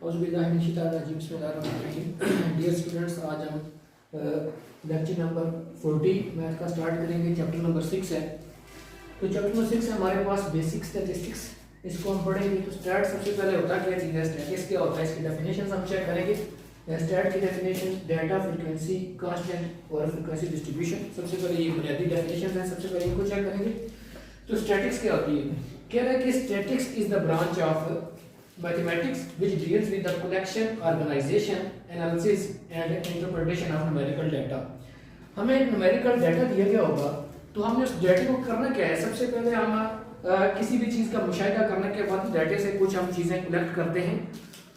Dear students, आज हम lecture number 40 math का स्टार्ट करेंगे। चैप्टर नंबर 6 है। तो चैप्टर नंबर 6 है हमारे पास बेसिक स्टैटिस्टिक्स। इसको हम पढ़ेंगे। तो स्टैट सबसे पहले होता है क्या चीज़ है, स्टैटिस्टिक्स क्या होता है, इसकी डेफिनेशन हम चेक करेंगे। स्टैट की डेफिनेशन डाटा, फ्रीक्वेंसी, कांस्टेंट और फ्रीक्वेंसी डिस्ट्रीब्यूशन। सबसे पहले ये बुनियादी डेफिनेशन है, सबसे पहले इनको चेक करेंगे। तो स्टैटिक्स क्या होती है, कह रहा है कि statics is the branch of mathematics which deals with the collection, organization, analysis and interpretation of numerical data। हमें एक numerical data दिया गया होगा, तो हमने उस डाटा को करना क्या है, सबसे पहले हम किसी भी चीज़ का मुशाहिदा करने के बाद डाटे से कुछ हम चीज़ें कलेक्ट करते हैं।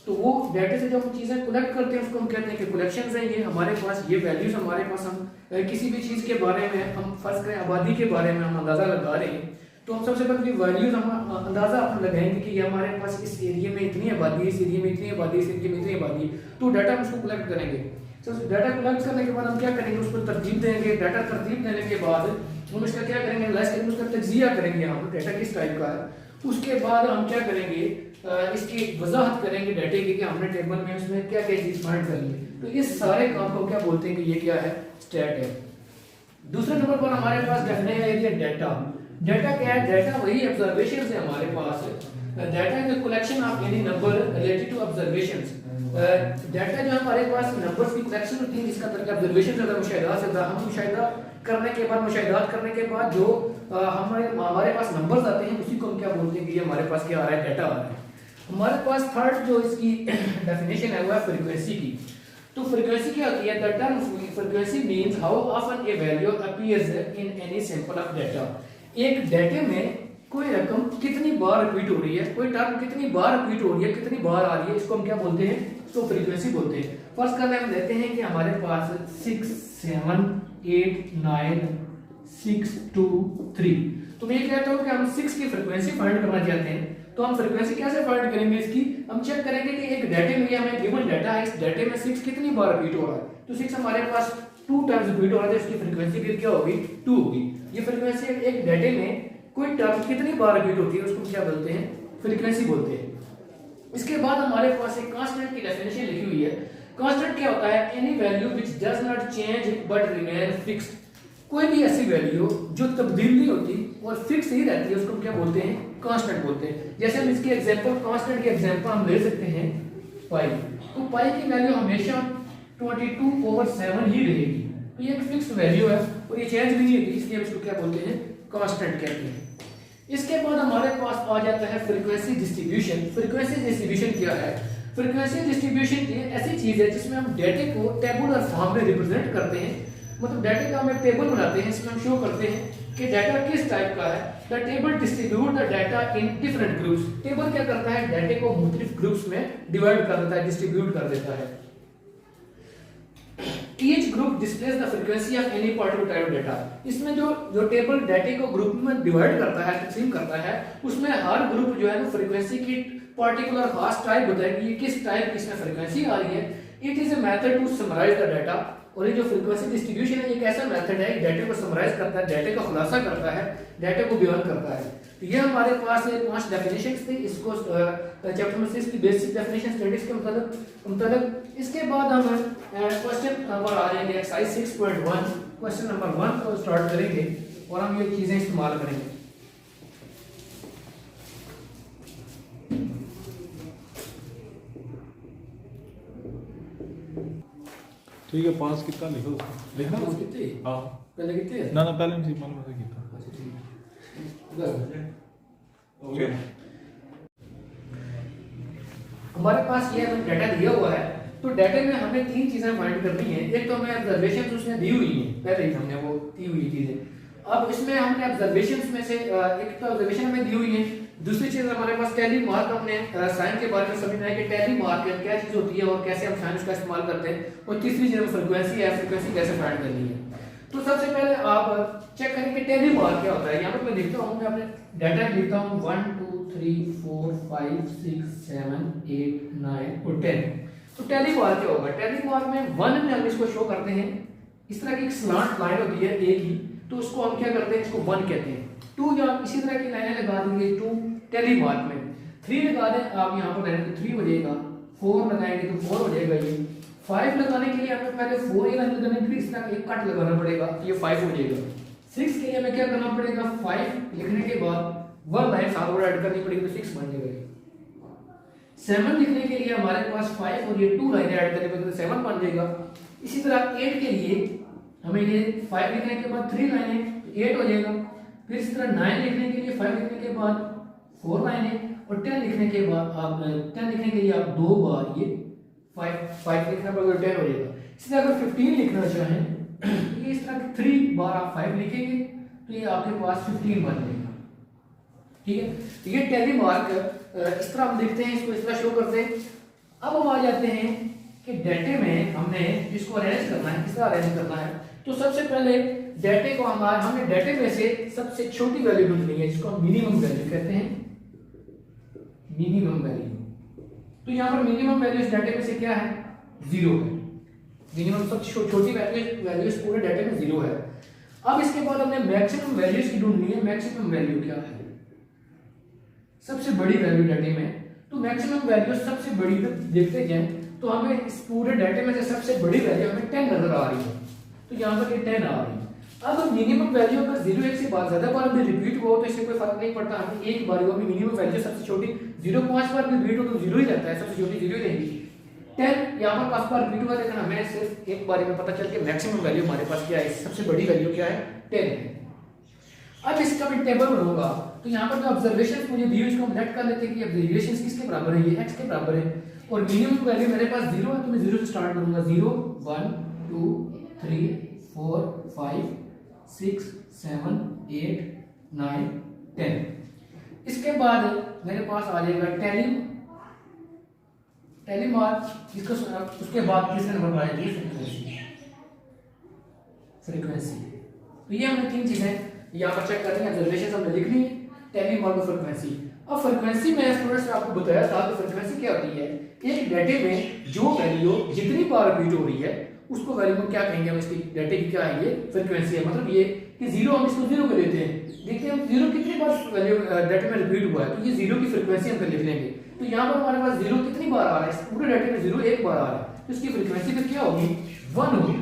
तो वो डाटे से जब हम चीज़ें कलेक्ट करते हैं उसको हम कहते हैं कि कलेक्शंस हैं। ये हमारे पास ये वैल्यूज हमारे पास, हम किसी भी चीज़ के बारे में हम फर्ज करें आबादी के बारे में हम अंदाज़ा लगा रहे हैं, तो हम सबसे पहले वैल्यूज हम अंदाजा अपना लगाएंगे कि ये हमारे पास इस एरिया में इतनी आबादी, इस एरिया में इतनी आबादी, इस एरिया में इतनी आबादी। तो डाटा हम उसको कलेक्ट करेंगे। तो डाटा कलेक्ट करने के बाद हम क्या करेंगे, उस पर तरतीब देंगे। डाटा तरतीब देने के बाद हम इसका क्या करेंगे, एनालाइज करेंगे, उसका तज्जिया करेंगे हम डाटा किस टाइप का है। उसके बाद हम क्या करेंगे, इसकी वजाहत करेंगे डाटे की कि हमने टेबल में उसमें क्या क्या चीज फाइंड करनी है। तो इस सारे काम को क्या बोलते हैं कि ये क्या है, स्टैट है। दूसरे नंबर पर हमारे पास डेफिनेशन है डाटा। डाटा क्या है, डाटा वही ऑब्जर्वेशन है हमारे पास। Data is the collection of any number related to observations. Data जो हमारे पास नंबर्स की कलेक्शन होती है जिसका तरीका ऑब्जर्वेशन से होता है, मुशाहिदा से होता है। हम मुशाहिदा करने के बाद, मुशाहिदात करने के बाद जो हमारे पास नंबर्स आते हैं उसी को हम क्या बोलते हैं कि ये हमारे पास क्या आ रहा है, डाटा आ रहा है। हमारे पास थर्ड जो इसकी डेफिनेशन है वो है फ्रीक्वेंसी की। तो फ्रीक्वेंसी क्या होती है, the term frequency means how often A value appears in any sample of data. एक डाटे में कोई रकम कितनी बार रिपीट हो रही है, कोई टर्म कितनी बार रिपीट हो रही है, कितनी बार आ रही है, इसको हम क्या बोलते हैं, इसको फ्रीक्वेंसी बोलते हैं। फर्स्ट करने हम लेते हैं कि हमारे पास 6 7 8 9 6 2 3। तो मैं ये कहता हूं कि हम 6 की फ्रीक्वेंसी फाइंड करना चाहते हैं। तो हम फ्रीक्वेंसी कैसे फाइंड करेंगे इसकी, हम चेक करेंगे कि एक डाटे में हमें गिवन डाटा है, इस डाटे में 6 कितनी बार रिपीट हो रहा है। तो 6 हमारे पास 2 टाइम्स रिपीट हो रहा है, तो इसकी फ्रीक्वेंसी फिर क्या होगी, 2 होगी। ये फ्रीक्वेंसी एक डाटे में कोई टर्म कितनी बार रिपीट होती है उसको क्या बोलते हैं, फ्रीक्वेंसी बोलते हैं। इसके बाद हमारे पास एक कांस्टेंट की डेफिनेशन लिखी हुई है। कांस्टेंट क्या होता है, any value which does not change but remain fixed. कोई भी ऐसी वैल्यू जो तब्दील नहीं होती और फिक्स ही रहती है उसको क्या बोलते हैं, कांस्टेंट बोलते हैं। जैसे हम इसके एग्जांपल, कांस्टेंट के एग्जांपल हम ले सकते हैं पाई। तो पाई की वैल्यू हमेशा 22/7 ही रहेगी। तो ये एक फिक्स्ड वैल्यू है और ये चेंज नहीं होती, इसलिए हम इसको क्या बोलते हैं, कांस्टेंट कहते हैं। इसके बाद हमारे पास आ जाता है फ्रीक्वेंसी डिस्ट्रीब्यूशन। फ्रीक्वेंसी डिस्ट्रीब्यूशन क्या है, फ्रीक्वेंसी डिस्ट्रीब्यूशन की ऐसी चीज है जिसमें हम डाटे को टेबुलर फॉर्म में रिप्रेजेंट करते हैं। मतलब डाटे का हम एक टेबल बनाते हैं, इसमें हम शो करते हैं कि डाटा किस टाइप का है। The table distribute the data in different groups. Table क्या करता है, डाटे को मुख्तलिफ ग्रुप्स में डिवाइड कर देता है, डिस्ट्रीब्यूट कर देता है। Each group displays the frequency of any particular type of data। इसमें जो टेबल डाटे को ग्रुप में डिवाइड करता है, तकसीम करता है, उसमें हर ग्रुप जो है वो फ्रीक्वेंसी की पार्टिकुलर खास टाइप बताएगी, ये किस टाइप की इसमें फ्रीक्वेंसी आ रही है। It is a method to summarize the data. और ये जो फ्रीक्वेंसी डिस्ट्रीब्यूशन है, एक ऐसा मेथड है डाटे को समराइज करता है, डाटे का खुलासा करता है, डाटे को बयान करता है। तो ये हमारे पास 5 डेफिनेशंस थे। इसको चैप्टर में से इसकी बेसिक डेफिनेशन स्टैटिस्टिक्स के मतलब। इसके बाद हम क्वेश्चन नंबर आ जाएंगे, एक्सरसाइज 6.1। क्वेश्चन नंबर 1 को स्टार्ट करेंगे और हम ये चीजें इस्तेमाल करेंगे। ठीक है, 5 कितना लिखो, लिखना कितने, हां पहले कितने ना पहले सिंपल में से कितना। अच्छा ठीक है, ओके। हमारे पास ये डाटा दिया हुआ है। तो डाटे में हमें 3 चीजें फाइंड करनी है। एक तो हमें ऑब्जर्वेशंस उसने दी हुई है, पहले ही हमने वो दी हुई चीजें। अब इसमें हमने ऑब्जर्वेशंस में से एक तो ऑब्जर्वेशन हमें दी हुई है। दूसरी चीज हमारे पास टैली मार्क, हमने साइन के बारे में समझना है कि टैली मार्क क्या चीज होती है और कैसे हम साइन उसका इस्तेमाल करते हैं। और तीसरी चीज फ्रीक्वेंसी है, फ्रीक्वेंसी कैसे फाइंड करनी है। तो सबसे पहले आप चेक करें कि टैली मार्क क्या होता है। यहाँ पर मैं लिखता हूँ, मैं अपने डाटा लिखता हूँ 1 2 3 4 5 6 7 8 9 और 10। तो टैली मार्क क्या होगा, टैली मार्क में 1 में हम इसको शो करते हैं, इस तरह की एक स्लांट लाइन होती है एक ही, तो उसको हम क्या करते हैं, इसको 1 कहते हैं। 2 या इसी तरह की लाइनें लगा देंगे 2 टैली मार्क में। 3 लगा दें आप यहाँ पर, 3 हो जाएगा। 4 लगाएंगे तो 4 हो जाएगा ये। 5 लगाने के लिए हमें पहले 4 ही लाइन लगानी, फिर इस तरह एक कट लगाना पड़ेगा, तो ये 5 हो जाएगा। 6 के लिए हमें क्या करना पड़ेगा, 5 लिखने के बाद 1 लाइन साथ और ऐड करनी पड़ेगी, तो 6 बन जाएगा। 7 लिखने के लिए हमारे पास 5 और ये 2 लाइनें ऐड करनी पड़ेगी, तो 7 बन जाएगा। इसी तरह 8 के लिए हमें ये 5 लिखने के बाद 3 लाइनें, तो 8 हो जाएगा। फिर इसी तरह 9 लिखने के लिए 5 लिखने के बाद 4 लाइनें, और 10 लिखने के बाद आप 10 लिखने के लिए आप 2 बार ये 5 लिखना पड़ेगा, 10 हो जाएगा। इसी तरह अगर 15 लिखना चाहें तो ये इस तरह 3 बार आप 5 लिखेंगे तो ये आपके पास 15 बन जाएगा। ठीक है, तो ये टैली मार्क इस तरह हम लिखते हैं, इसको इस तरह शो करते हैं। अब हम आ जाते हैं कि डेटे में हमने इसको अरेंज करना है, किस तरह अरेंज करना है। तो सबसे पहले डेटे को हमने डेटे में से सबसे छोटी वैल्यू ढूंढनी है, जिसको हम मिनिमम वैल्यू कहते हैं, मिनिमम वैल्यू। तो यहाँ पर मिनिमम वैल्यू इस डेटे में से क्या है, 0 है। मिनिमम सबसे छोटी वैल्यू इस पूरे डेटे में 0 है। अब इसके बाद हमने मैक्सिमम वैल्यूज की ढूंढनी है। मैक्सिमम वैल्यू क्या है, सबसे बड़ी वैल्यू डेटे में। तो मैक्सिमम वैल्यू सबसे बड़ी देखते जाएं तो हमें इस पूरे डेटे में से सबसे बड़ी वैल्यू हमें 10 नजर आ रही है, तो यहाँ पर ये 10 आ रही है। अब मिनिमम वैल्यू अगर 0 1 से बार ज्यादा बार भी रिपीट हुआ तो इससे कोई फर्क नहीं पड़ता, हमें एक बार हुआ मिनिमम वैल्यू सबसे छोटी 0 5 बार भी रिपीट हो तो 0 ही रहता है, सबसे छोटी 0 ही रहेगी। 10 यहाँ पर 5 बार रिपीट हुआ, लेकिन हमें सिर्फ एक बार में पता चल के मैक्सिमम वैल्यू हमारे पास क्या है, सबसे बड़ी वैल्यू क्या है, 10 है। अब इसका मैं टेबल बनाऊंगा, तो यहाँ पर जो ऑब्जर्वेशन मुझे दी इसको हम नेट कर लेते हैं कि ऑब्जर्वेशंस किसके बराबर है, ये x के बराबर है, और मिनिमम वैल्यू मेरे पास 0 है, तो मैं 0 से स्टार्ट करूंगा। 0 1 2 3 4 5 6 7 8 9 10। इसके बाद मेरे पास आ जाएगा टैली मार्क, इसको उसके बाद तीसरे नंबर पर आएगी फ्रीक्वेंसी। तो ये हमने 3 चीजें यहाँ पर चेक करनी है, ऑब्जर्वेशन हमने लिखनी है, टैली मार्क और फ्रीक्वेंसी। अब फ्रीक्वेंसी में स्टूडेंट्स ने आपको बताया था कि फ्रीक्वेंसी क्या होती है, एक डेटे में जो वैल्यू जितनी बार रिपीट हो रही है उसको वैल्यू को क्या कहेंगे, हम इसकी डेटे की क्या है, ये फ्रीक्वेंसी है। मतलब ये कि 0 हम इसको 0 कर लेते हैं, देखते हैं 0 कितनी बार वैल्यू डेटे में रिपीट हुआ है, तो ये 0 की फ्रीक्वेंसी हम लिख लेंगे। तो यहाँ पर हमारे पास 0 कितनी बार आ रहा है, पूरे डेटे में 0 एक बार आ रहा है, तो इसकी फ्रीक्वेंसी फिर क्या होगी, 1 होगी।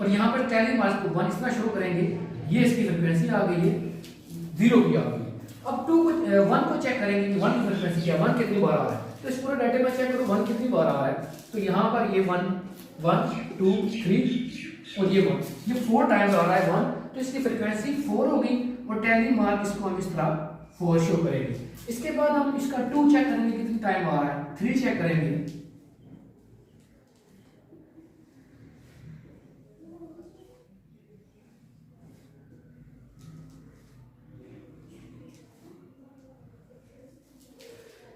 और यहाँ पर टैली मार्क को 1 इतना शो करेंगे, ये इसकी फ्रीक्वेंसी आ गई है, 0 की आ गई। अब 1 को चेक करेंगे कि 1 की फ्रीक्वेंसी क्या, 1 कितनी बार आ रहा है। तो इस पूरे डेटे में चेक करो 1 कितनी बार आ रहा है, तो यहाँ पर ये 1 1 2 3 और ये 1, ये 4 टाइम्स आ रहा है 1, तो इसकी फ्रीक्वेंसी 4 होगी। और टैली मार्क इसको हम इस तरह 4 शो करेंगे। इसके बाद हम इसका 2 चेक करेंगे कितनी टाइम आ रहा है, 3 चेक करेंगे,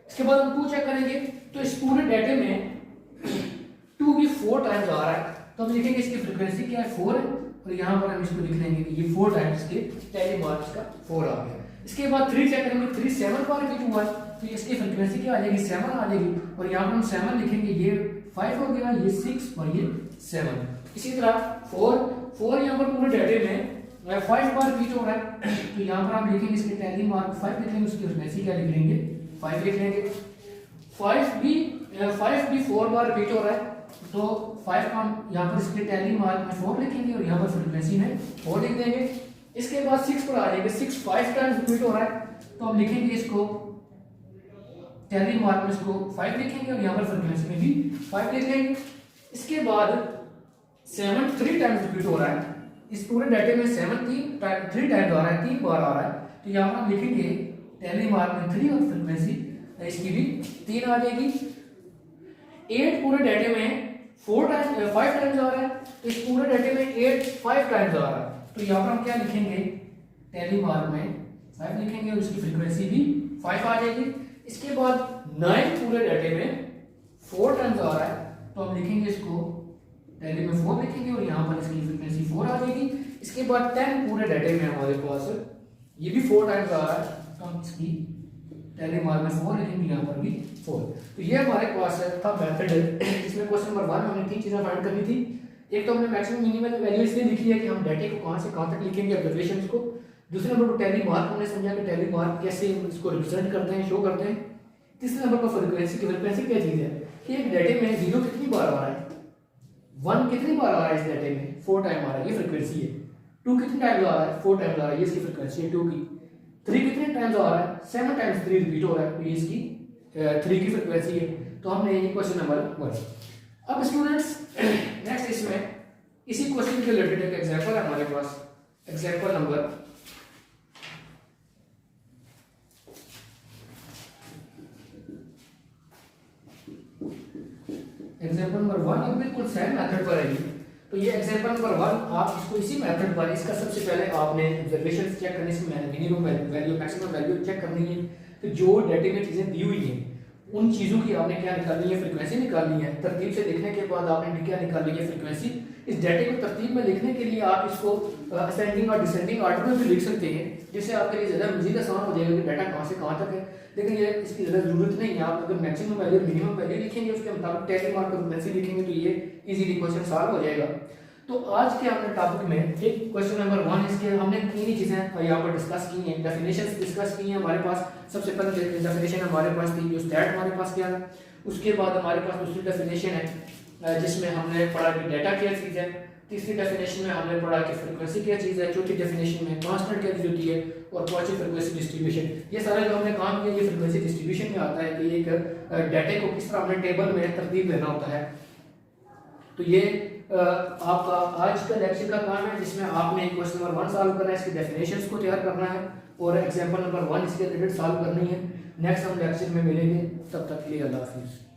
इसके बाद हम 2 चेक करेंगे। तो इस पूरे डेटे में 2 भी 4 टाइम्स आ रहा है, तो हम लिखेंगे इसकी फ्रीक्वेंसी क्या है, 4 है, और यहाँ पर हम इसको लिख लेंगे कि ये 4 टाइम्स के टैली मार्क का 4 आ गया। इसके बाद 3 चेक करेंगे, 3 7 बार रिपीट हुआ है, तो इसकी फ्रीक्वेंसी क्या आ जाएगी, 7 आ जाएगी, और यहाँ पर हम 7 लिखेंगे, ये 5 हो गया, ये 6 और ये 7। इसी तरह 4 यहाँ पर पूरे डेटे में 5 बार रिपीट हो रहा है, तो यहाँ पर हम लिखेंगे इसके टैली मार्क 5 लिख लेंगे, उसकी फ्रीक्वेंसी क्या लिख लेंगे, 5 लिख लेंगे। 5 भी 4 बार रिपीट हो रहा है, तो 5 का हम यहाँ पर इसके टैली मार्क में 4 लिखेंगे और यहाँ पर फ्रीक्वेंसी में 4 लिख देंगे। इसके बाद 6 पर आ जाएंगे, 6 5 टाइम्स रिपीट हो रहा है, तो हम लिखेंगे इसको टैली मार्क में इसको 5 लिखेंगे और यहाँ पर फ्रीक्वेंसी में भी 5 लिख लेंगे। इसके बाद 7 3 टाइम्स रिपीट हो रहा है, इस पूरे डाटे में 7 3 टाइम्स आ रहा है, 3 बार आ रहा है, तो यहाँ पर हम लिखेंगे टैली मार्क में 3 और फ्रीक्वेंसी इसकी भी 3 आ जाएगी। 8 पूरे डाटे में 5 टाइम्स आ रहा है, तो इस पूरे डाटे में 8 5 टाइम्स आ रहा है, तो यहाँ पर हम क्या लिखेंगे, टैली मार्क में 5 लिखेंगे और इसकी फ्रीक्वेंसी भी 5 आ जाएगी। इसके बाद 9 पूरे डाटे में 4 टाइम्स आ रहा है, तो हम लिखेंगे इसको टैली में 4 लिखेंगे और यहाँ पर इसकी फ्रीक्वेंसी 4 आ जाएगी। इसके बाद 10 पूरे डाटे में हमारे पास ये भी 4 टाइम्स आ रहा है, तो हम इसकी टैली मार्क में 4 लिखेंगे, यहाँ पर भी 4। तो ये हमारे पास था मेथड, इसमें क्वेश्चन नंबर 1 हमने 3 चीजें फाइंड करनी थी। एक तो हमने मैक्सिमम मिनिमम वैल्यू इसलिए लिखी है कि हम डाटे को कहाँ से कहाँ तक लिखेंगे, ऑब्जर्वेशंस को। दूसरे नंबर पर टैली मार्क हमने समझा कि टैली मार्क कैसे इसको रिप्रेजेंट करते हैं, शो करते हैं। तीसरे नंबर पर फ्रीक्वेंसी की फ्रीक्वेंसी क्या चीज़ है कि एक डाटे में 0 कितनी बार आ रहा है, 1 कितनी बार आ रहा है इस डाटे में, 4 टाइम आ रहा है, ये फ्रीक्वेंसी है। 2 कितने टाइम्स आ रहा है, 4 टाइम्स आ रहा है, ये इसकी फ्रीक्वेंसी है 2 की। 3 कितने टाइम्स आ रहा है, 7 टाइम्स 3 रिपीट हो रहा है, तो ये इसकी 3 की फ्रीक्वेंसी है। तो हमने ये क्वेश्चन नंबर 1। अब स्टूडेंट्स नेक्स्ट इसमें इसी क्वेश्चन के रिलेटेड एक एग्जांपल है हमारे पास, एग्जांपल नंबर एग्जांपल नंबर 1 अब बिल्कुल सेम मेथड पर है। तो ये एग्जांपल नंबर 1 आप इसको इसी मेथड पर, इसका सबसे पहले आपने ऑब्जर्वेशन चेक करने से minimum value maximum value check करनी है। तो जो डाटे में चीज़ें दी हुई हैं उन चीज़ों की आपने क्या निकालनी है, फ्रीक्वेंसी निकालनी है। तरतीब से लिखने के बाद आपने क्या निकालनी है, फ्रीक्वेंसी। इस डाटे को तरतीब में लिखने के लिए आप इसको असेंडिंग और डिसेंडिंग ऑर्डर में भी लिख सकते हैं, जिससे आपके लिए ज़्यादा मजीद आसान हो जाएगा कि डाटा कहाँ से कहाँ तक है। लेकिन ये इसकी ज़्यादा ज़रूरत नहीं है। आप अगर मैक्सिमम वैल्यू मिनिमम वैल्यू लिखेंगे, उसके मुताबिक टेली मार्क फ्रीक्वेंसी लिखेंगे तो ये इजीली क्वेश्चन सॉल्व हो जाएगा। तो आज के हमने टॉपिक में एक क्वेश्चन नंबर 1 इसके हमने 3 ही चीज़ें यहाँ पर डिस्कस की हैं। डेफिनेशंस डिस्कस की हैं हमारे पास। सबसे पहले डेफिनेशन हमारे पास थी जो स्टैट हमारे पास क्या है। उसके बाद हमारे पास दूसरी डेफिनेशन है जिसमें हमने पढ़ा कि डाटा क्या चीज़ है। तीसरी डेफिनेशन में हमने पढ़ा कि फ्रीक्वेंसी क्या चीज़ है। चौथी डेफिनेशन में कांस्टेंट क्या चीज़ होती है। और पांचवी फ्रीक्वेंसी डिस्ट्रीब्यूशन। ये सारा जो हमने काम किया ये फ्रीक्वेंसी डिस्ट्रीब्यूशन में आता है कि एक डाटे को किस तरह हमने टेबल में तरतीब देना होता है। तो ये आपका आज का लेक्चर का काम है, जिसमें आपने क्वेश्चन नंबर 1 सॉल्व करना है, इसकी डेफिनेशंस को तैयार करना है और एग्जांपल नंबर 1 इसके रिलेटेड सॉल्व करनी है। नेक्स्ट हम लेक्चर में मिलेंगे, तब तक के लिए अल्लाह हाफिज़।